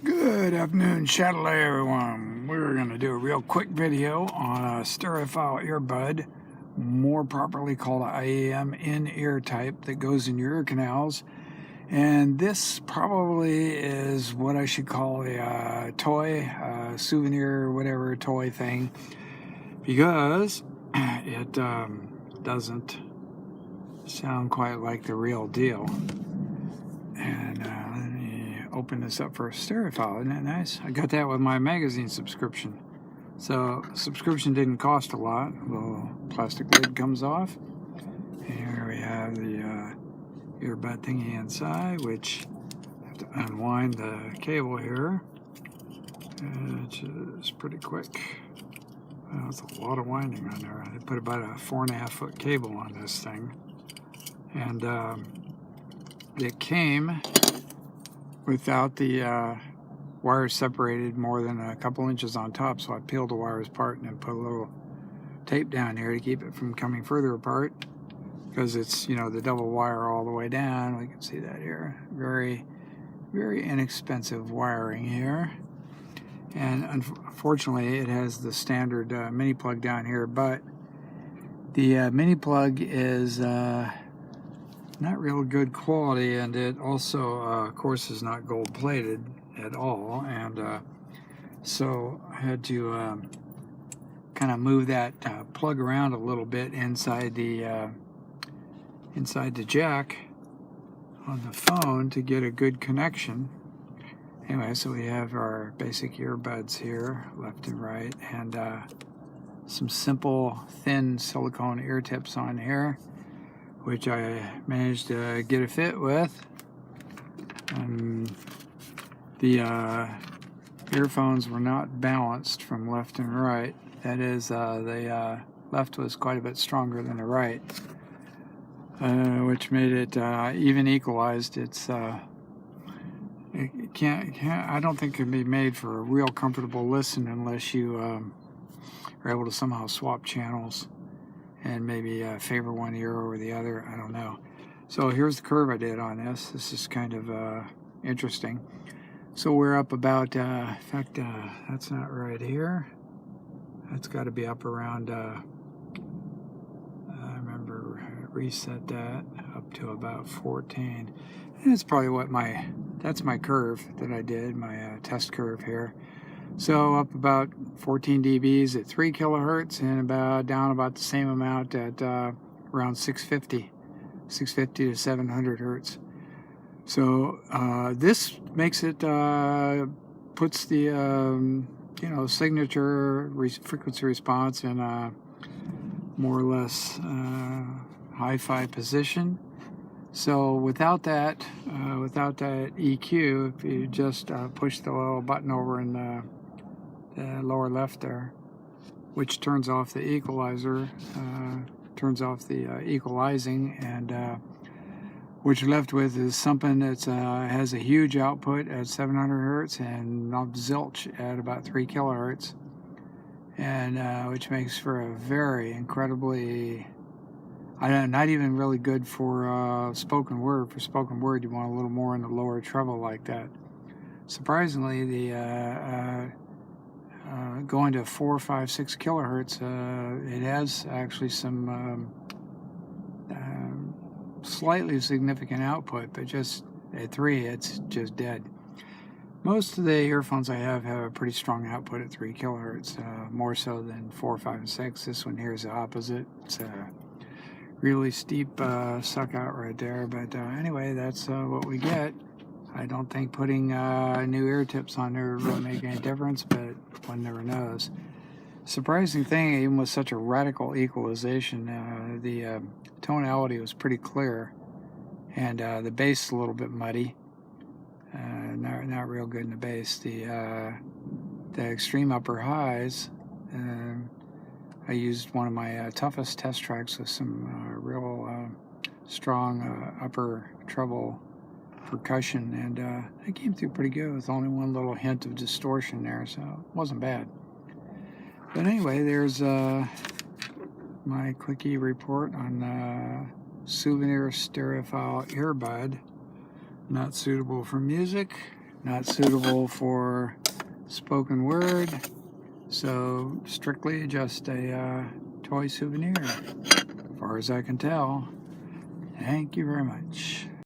Good afternoon, Chatelet everyone. We're going to do a real quick video on a Stereophile earbud, more properly called an IEM in-ear type that goes in your ear canals. And this probably is what I should call a toy, souvenir, whatever toy thing, because it doesn't sound quite like the real deal. And let me open this up for a Stereophile. Isn't that nice? I got that with my magazine subscription. So subscription didn't cost a lot. A little plastic lid comes off. And here we have the earbud thingy inside, which I have to unwind the cable here, which is pretty quick. Well, that's a lot of winding on there. They put about a 4.5 foot cable on this thing. And it came without the wires separated more than a couple inches on top, so I peeled the wires apart and then put a little tape down here to keep it from coming further apart, because it's, you know, the double wire all the way down. We can see that here. Very, very inexpensive wiring here. And unfortunately it has the standard mini plug down here, but the mini plug is not real good quality, and it also of course is not gold plated at all, and so I had to kind of move that plug around a little bit inside the jack on the phone to get a good connection. Anyway, so we have our basic earbuds here, left and right, and some simple thin silicone ear tips on here, which I managed to get a fit with. The earphones were not balanced from left and right. That is, the left was quite a bit stronger than the right, which made it even equalized. It can't, I don't think it can be made for a real comfortable listen unless you are able to somehow swap channels and maybe favor one ear over the other. I don't know. So here's the curve I did on this. This is kind of interesting. So we're up about, in fact, that's not right here. That's got to be up around, I remember reset that up to about 14. And it's probably what that's my curve that I did, my test curve here. So up about 14 dBs at 3 kilohertz, and down about the same amount at around 650 to 700 hertz. So this makes it, puts the signature frequency response in a more or less hi-fi position. So without that EQ, if you just push the little button over in the lower left there, which turns off the equalizer, turns off the equalizing, and what you're left with is something that has a huge output at 700 hertz and zilch at about 3 kilohertz, and which makes for a very incredibly, not even really good for spoken word. For spoken word, you want a little more in the lower treble like that. Surprisingly, the going to 4, 5, 6 kilohertz, it has actually some slightly significant output, but just at 3, it's just dead. Most of the earphones I have a pretty strong output at 3 kilohertz, more so than 4, 5, and 6. This one here is the opposite. It's a really steep suck out right there, but anyway, that's what we get. I don't think putting new ear tips on there would really make any difference, but one never knows. Surprising thing, even with such a radical equalization, the tonality was pretty clear, and the bass is a little bit muddy. Not real good in the bass. The extreme upper highs, I used one of my toughest test tracks with some real strong upper treble percussion, and it came through pretty good with only one little hint of distortion there, so it wasn't bad. But anyway, there's my quickie report on Souvenir Stereophile earbud. Not suitable for music, not suitable for spoken word, so strictly just a toy souvenir, as far as I can tell. Thank you very much.